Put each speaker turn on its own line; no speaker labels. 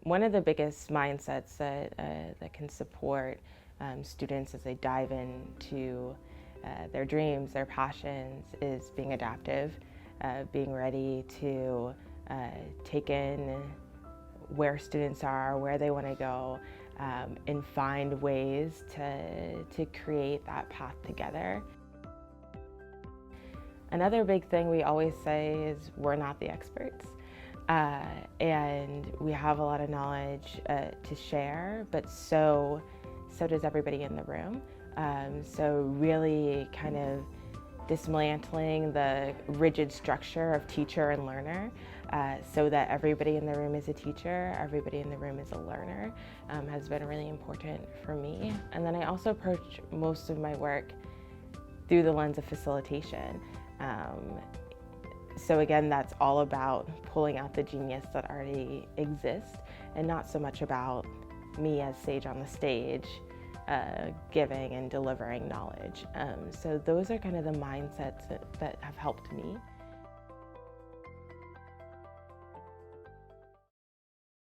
One of the biggest mindsets that can support students as they dive into their dreams, their passions, is being adaptive, being ready to take in where students are, where they want to go, and find ways to create that path together. Another big thing we always say is we're not the experts. And we have a lot of knowledge to share, but so does everybody in the room. So really kind of dismantling the rigid structure of teacher and learner so that everybody in the room is a teacher, everybody in the room is a learner, has been really important for me. And then I also approach most of my work through the lens of facilitation. So again, that's all about pulling out the genius that already exists and not so much about me as sage on the stage, giving and delivering knowledge. So those are kind of the mindsets that have helped me.